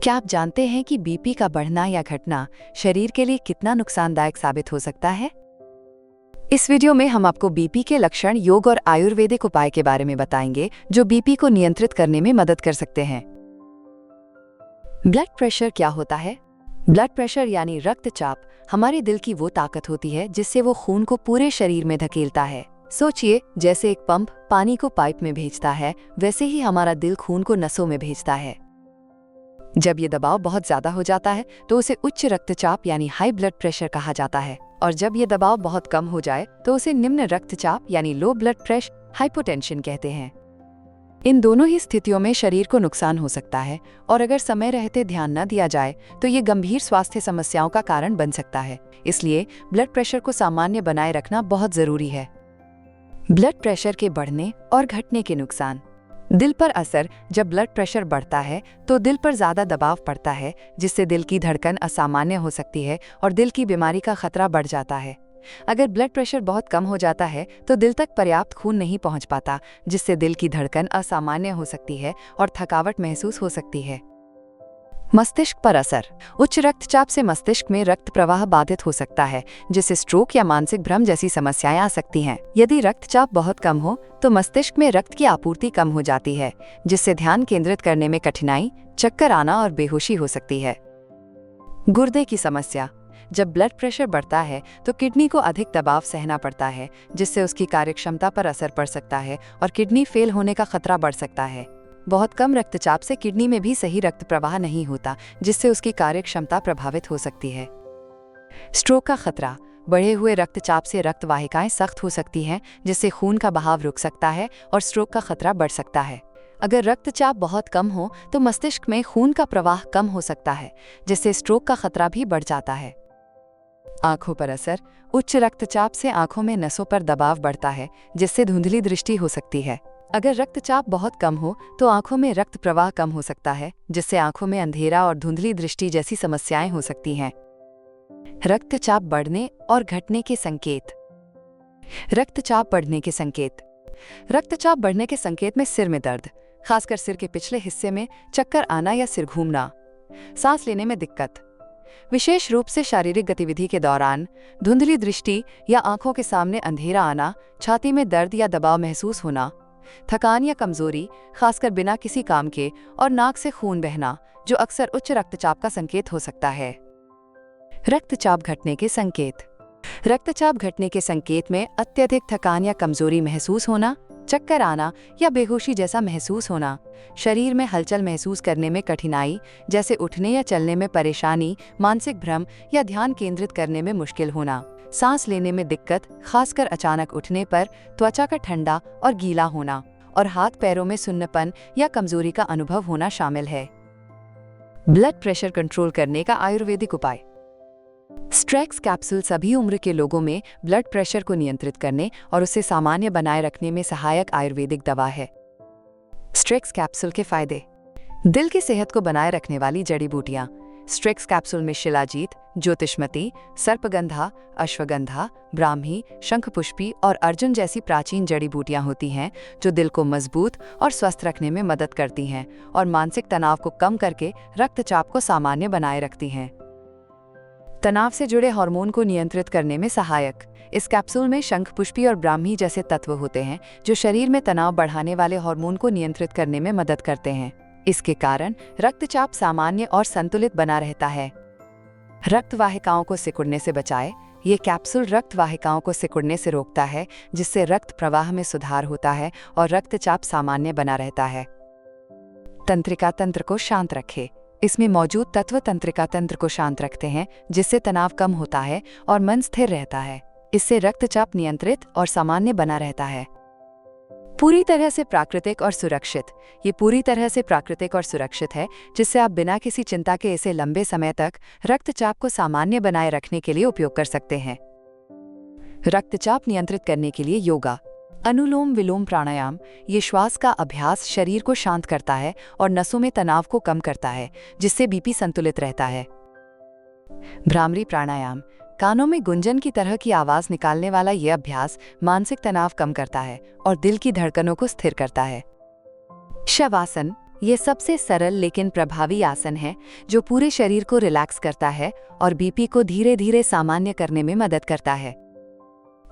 क्या आप जानते हैं कि बीपी का बढ़ना या घटना शरीर के लिए कितना नुकसानदायक साबित हो सकता है? इस वीडियो में हम आपको बीपी के लक्षण, योग और आयुर्वेदिक उपाय के बारे में बताएंगे जो बीपी को नियंत्रित करने में मदद कर सकते हैं। ब्लड प्रेशर क्या होता है? ब्लड प्रेशर यानी रक्तचाप हमारे दिल की वो ताकत होती है जिससे वो खून को पूरे शरीर में धकेलता है। सोचिए, जैसे एक पंप पानी को पाइप में भेजता है, वैसे ही हमारा दिल खून को नसों में भेजता है। जब ये दबाव बहुत ज्यादा हो जाता है तो उसे उच्च रक्तचाप यानी हाई ब्लड प्रेशर कहा जाता है, और जब ये दबाव बहुत कम हो जाए तो उसे निम्न रक्तचाप यानी लो ब्लड प्रेशर, हाइपोटेंशन कहते हैं। इन दोनों ही स्थितियों में शरीर को नुकसान हो सकता है, और अगर समय रहते ध्यान न दिया जाए तो ये गंभीर स्वास्थ्य समस्याओं का कारण बन सकता है। इसलिए ब्लड प्रेशर को सामान्य बनाए रखना बहुत जरूरी है। ब्लड प्रेशर के बढ़ने और घटने के नुकसान। दिल पर असर। जब ब्लड प्रेशर बढ़ता है तो दिल पर ज्यादा दबाव पड़ता है, जिससे दिल की धड़कन असामान्य हो सकती है और दिल की बीमारी का खतरा बढ़ जाता है। अगर ब्लड प्रेशर बहुत कम हो जाता है तो दिल तक पर्याप्त खून नहीं पहुंच पाता, जिससे दिल की धड़कन असामान्य हो सकती है और थकावट महसूस हो सकती है। मस्तिष्क पर असर। उच्च रक्तचाप से मस्तिष्क में रक्त प्रवाह बाधित हो सकता है, जिससे स्ट्रोक या मानसिक भ्रम जैसी समस्याएं आ सकती हैं। यदि रक्तचाप बहुत कम हो तो मस्तिष्क में रक्त की आपूर्ति कम हो जाती है, जिससे ध्यान केंद्रित करने में कठिनाई, चक्कर आना और बेहोशी हो सकती है। गुर्दे की समस्या। जब ब्लड प्रेशर बढ़ता है तो किडनी को अधिक दबाव सहना पड़ता है, जिससे उसकी कार्यक्षमता पर असर पड़ सकता है और किडनी फेल होने का खतरा बढ़ सकता है। बहुत कम रक्तचाप से किडनी में भी सही रक्त प्रवाह नहीं होता, जिससे उसकी कार्यक्षमता प्रभावित हो सकती है। स्ट्रोक का खतरा। बढ़े हुए रक्तचाप से रक्त वाहिकाएं सख्त हो सकती हैं, जिससे खून का बहाव रुक सकता है और स्ट्रोक का खतरा बढ़ सकता है। अगर रक्तचाप बहुत कम हो तो मस्तिष्क में खून का प्रवाह कम हो सकता है, जिससे स्ट्रोक का खतरा भी बढ़ जाता है। आंखों पर असर। उच्च रक्तचाप से आंखों में नसों पर दबाव बढ़ता है, जिससे धुंधली दृष्टि हो सकती है। अगर रक्तचाप बहुत कम हो तो आंखों में रक्त प्रवाह कम हो सकता है, जिससे आंखों में अंधेरा और धुंधली दृष्टि जैसी समस्याएं हो सकती हैं। रक्तचाप बढ़ने और घटने के संकेत। रक्तचाप बढ़ने के संकेत। रक्तचाप बढ़ने के संकेत में सिर में दर्द, खासकर सिर के पिछले हिस्से में, चक्कर आना या सिर घूमना, सांस लेने में दिक्कत, विशेष रूप से शारीरिक गतिविधि के दौरान, धुंधली दृष्टि या आंखों के सामने अंधेरा आना, छाती में दर्द या दबाव महसूस होना, थकान या कमजोरी, खासकर बिना किसी काम के, और नाक से खून बहना, जो अक्सर उच्च रक्तचाप का संकेत हो सकता है। रक्तचाप घटने के संकेत। रक्तचाप घटने के संकेत में अत्यधिक थकान या कमजोरी महसूस होना, चक्कर आना या बेहोशी जैसा महसूस होना, शरीर में हलचल महसूस करने में कठिनाई जैसे उठने या चलने में परेशानी, मानसिक भ्रम या ध्यान केंद्रित करने में मुश्किल होना, सांस लेने में दिक्कत, खासकर अचानक उठने पर, त्वचा का ठंडा और गीला होना, और हाथ पैरों में सुन्नपन या कमजोरी का अनुभव होना शामिल है। ब्लड प्रेशर कंट्रोल करने का आयुर्वेदिक उपाय। स्ट्रेक्स कैप्सूल सभी उम्र के लोगों में ब्लड प्रेशर को नियंत्रित करने और उसे सामान्य बनाए रखने में सहायक आयुर्वेदिक दवा है। स्ट्रेक्स कैप्सूल के फायदे। दिल की सेहत को बनाए रखने वाली जड़ी बूटियां। स्ट्रेक्स कैप्सूल में शिलाजीत, ज्योतिष्मती, सर्पगंधा, अश्वगंधा, ब्राह्मी, शंखपुष्पी और अर्जुन जैसी प्राचीन जड़ी बूटियां होती हैं, जो दिल को मजबूत और स्वस्थ रखने में मदद करती हैं और मानसिक तनाव को कम करके रक्तचाप को सामान्य बनाए रखती हैं। तनाव से जुड़े हार्मोन को नियंत्रित करने में सहायक। इस कैप्सूल में शंखपुष्पी और ब्राह्मी जैसे तत्व होते हैं, जो शरीर में तनाव बढ़ाने वाले हार्मोन को नियंत्रित करने में मदद करते हैं। इसके कारण रक्तचाप सामान्य और संतुलित बना रहता है। रक्त वाहिकाओं को सिकुड़ने से बचाए। ये कैप्सूल रक्त वाहिकाओं को सिकुड़ने से रोकता है, जिससे रक्त प्रवाह में सुधार होता है और रक्तचाप सामान्य बना रहता है। तंत्रिका तंत्र को शांत रखे। इसमें मौजूद तत्व तंत्रिका तंत्र को शांत रखते हैं, जिससे तनाव कम होता है और मन स्थिर रहता है। इससे रक्तचाप नियंत्रित और सामान्य बना रहता है। पूरी तरह से प्राकृतिक और सुरक्षित। ये पूरी तरह से प्राकृतिक और सुरक्षित है, जिससे आप बिना किसी चिंता के इसे लंबे समय तक रक्तचाप को सामान्य बनाए रखने के लिए उपयोग कर सकते हैं। रक्तचाप नियंत्रित करने के लिए योगा। अनुलोम विलोम प्राणायाम। ये श्वास का अभ्यास शरीर को शांत करता है और नसों में तनाव को कम करता है, जिससे बीपी संतुलित रहता है। भ्रामरी प्राणायाम। कानों में गुंजन की तरह की आवाज निकालने वाला यह अभ्यास मानसिक तनाव कम करता है और दिल की धड़कनों को स्थिर करता है। शवासन। ये सबसे सरल लेकिन प्रभावी आसन है जो पूरे शरीर को रिलैक्स करता है और बीपी को धीरे धीरे सामान्य करने में मदद करता है।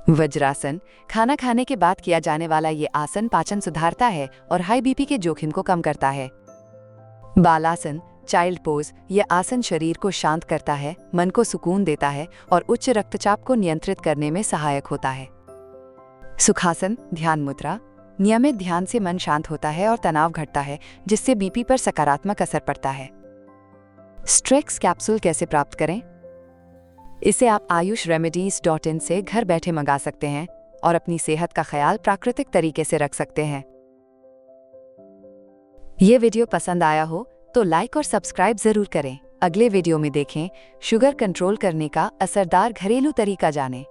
वज्रासन खाना खाने के बाद किया जाने वाला ये आसन पाचन सुधारता है और हाई बीपी के जोखिम को कम करता है। बालासन चाइल्ड पोज यह आसन शरीर को शांत करता है, मन को सुकून देता है और उच्च रक्तचाप को नियंत्रित करने में सहायक होता है। सुखासन ध्यान मुद्रा नियमित ध्यान से मन शांत होता है और तनाव घटता है, जिससे बीपी पर सकारात्मक असर पड़ता है। स्ट्रेक्स कैप्सूल कैसे प्राप्त करें? इसे आप ayushRemedies.in से घर बैठे मंगा सकते हैं और अपनी सेहत का ख्याल प्राकृतिक तरीके से रख सकते हैं। ये वीडियो पसंद आया हो तो लाइक और सब्सक्राइब जरूर करें। अगले वीडियो में देखें शुगर कंट्रोल करने का असरदार घरेलू तरीका जानें।